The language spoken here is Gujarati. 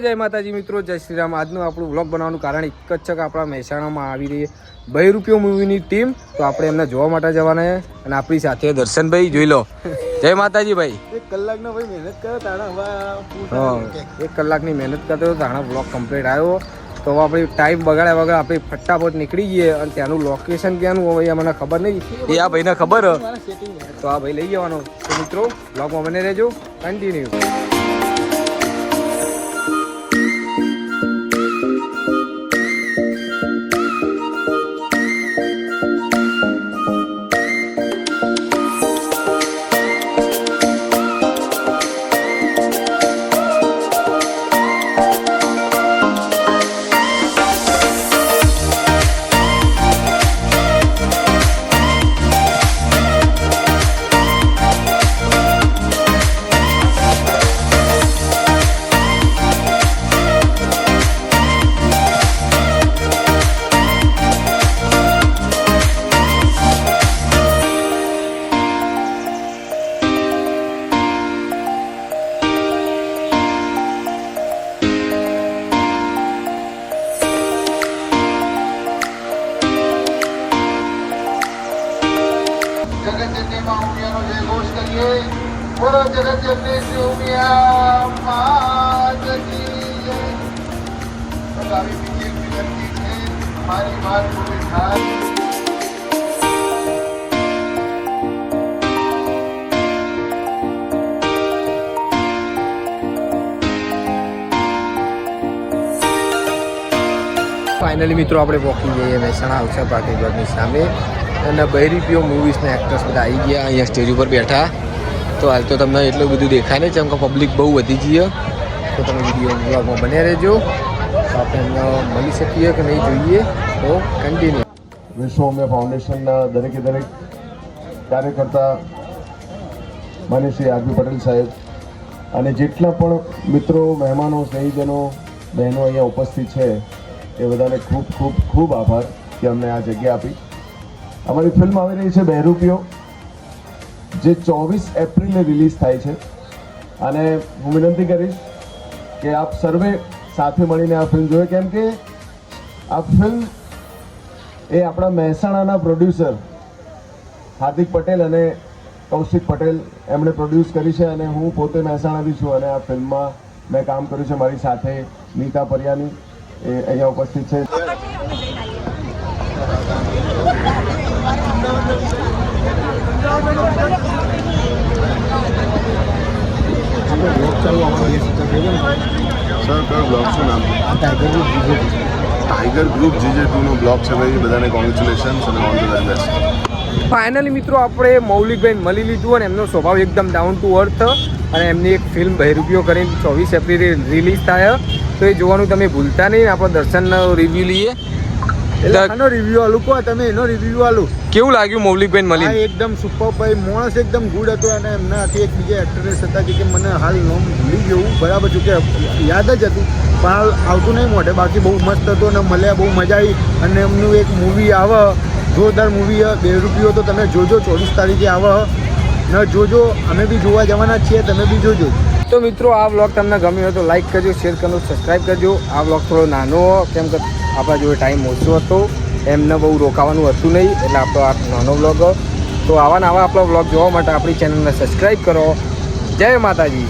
જય માતાજી મિત્રો, જય શ્રી રામ। આજનું આપણું વ્લોગ બનાવવાનું કારણ એક જ છે કે આપણા મહેસાણામાં આવી રહી બહેરૂપિયો મૂવીની ટીમ, તો આપણે એમને જોવા માટે જવાના છે અને આપણી સાથે દર્શનભાઈ જોઈ લો। જય માતાજી ભાઈ। 1 કલાકનો ભાઈ મહેનત કર્યો તાણા હવે 1 કલાકની મહેનત કરતો તાણા વ્લોગ કમ્પ્લીટ આવ્યો, તો હવે આપણે ટાઈમ બગાડ્યા વગર આપણે ફટાફટ નીકળી જઈએ અને ત્યાંનું લોકેશન ક્યાંનું હોય મને ખબર નહીં, એ આ ભાઈને ખબર તો આ ભાઈ લઈ જવાનો। તો મિત્રો વ્લોગમાં બને રહેજો, કન્ટિન્યુ। बोलो जगत जननी उमिया मात की जय। बतावी पीछे विनती है हमारी बात पूरी થાય। ફાઇનલી મિત્રો આપણે પહોંચી જઈએ મહેસાણા અવસર પાટીની સામે અને બહેરીપિયો મૂવીઝના એક્ટર્સ બધા આવી ગયા, અહીંયા સ્ટેજ ઉપર બેઠા। તો હાલ તો તમને એટલું બધું દેખાય નહીં કેમ કે પબ્લિક બહુ વધી જઈએ, તો તમે વિડીયો વ્લોગમાં બન્યા રહેજો, તો આપણે મળી શકીએ કે નહીં જોઈએ, તો કન્ટિન્યુ। વિશ્વ ઉમિયા ફાઉન્ડેશનના દરેકે દરેક કાર્યકર્તા માન્ય શ્રી આરબી પટેલ સાહેબ અને જેટલા પણ મિત્રો, મહેમાનો, સ્નેહીજનો, બહેનો અહીંયા ઉપસ્થિત છે એ બધાને ખૂબ ખૂબ ખૂબ આભાર કે અમને આ જગ્યા આપી। અમારી ફિલ્મ આવી રહી છે બહેરૂપિયો, જે 24 એપ્રિલે રિલીઝ થાય છે અને હું વિનંતી કરીશ કે આપ સર્વે સાથે મળીને આ ફિલ્મ જોઈએ, કેમ કે આ ફિલ્મ એ આપણા મહેસાણાના પ્રોડ્યુસર હાર્દિક પટેલ અને કૌશિક પટેલ એમણે પ્રોડ્યુસ કરી છે અને હું પોતે મહેસાણાથી છું અને આ ફિલ્મમાં મેં કામ કર્યું છે। મારી સાથે નીતા પરિયાની એ અહીંયા ઉપસ્થિત છે। સર કયો બ્લોગ છે નામ? ટાઈગર ગ્રુપ GJ2 નો બ્લોગ છે ભાઈ, બધાને કોંગ્રેચ્યુલેશન્સ અને ઓલ ધ બેસ્ટ। ફાઇનલી મિત્રો આપણે મૌલિકભાઈ મળી લીધું અને એમનો સ્વભાવ એકદમ ડાઉન ટુ અર્થ અને એમની એક ફિલ્મ બહેરૂપિયો કરીને 24 એપ્રિલે રિલીઝ થાય, તો એ જોવાનું તમે ભૂલતા નહીં। આપણે દર્શનનો રિવ્યૂ લઈએ, એનો રિવ્યુ આલું કહો તમે, એનો રિવ્યુ આલું કેવું લાગ્યું મૌલિકભાઈ મળી? એકદમ સુપર ભાઈ, માણસ એકદમ ગુડ હતો અને એમનાથી એક બીજા એક્ટરેસ હતા કે મને હાલ નામ ભૂલી ગયું બરાબર, જો કે યાદ જ હતું પણ હાલ આવતું નહીં મોઢે, બાકી બહુ મસ્ત હતો અને મળ્યા, બહુ મજા આવી। અને એમનું એક મૂવી આવે જોરદાર મૂવી બહેરૂપિયો, તો તમે જોજો, 24 તારીખે આવે ન જોજો, અમે બી જોવા જવાના છીએ, તમે બી જોજો। તો મિત્રો આ વ્લોગ તમને ગમ્યો હોય તો લાઈક કરજો, શેર કરજો, સબસ્ક્રાઈબ કરજો। આ વ્લોગ થોડો નાનો કેમ કે આપણા જોડે ટાઈમ ઓછો હતો, એમને બહુ રોકાવાનું હતું નહીં, એટલે આપણો આ નાનો વ્લોગ। તો આવા નવા આપણો વ્લોગ જોવા માટે આપણી ચેનલને સબસ્ક્રાઈબ કરો। જય માતાજી।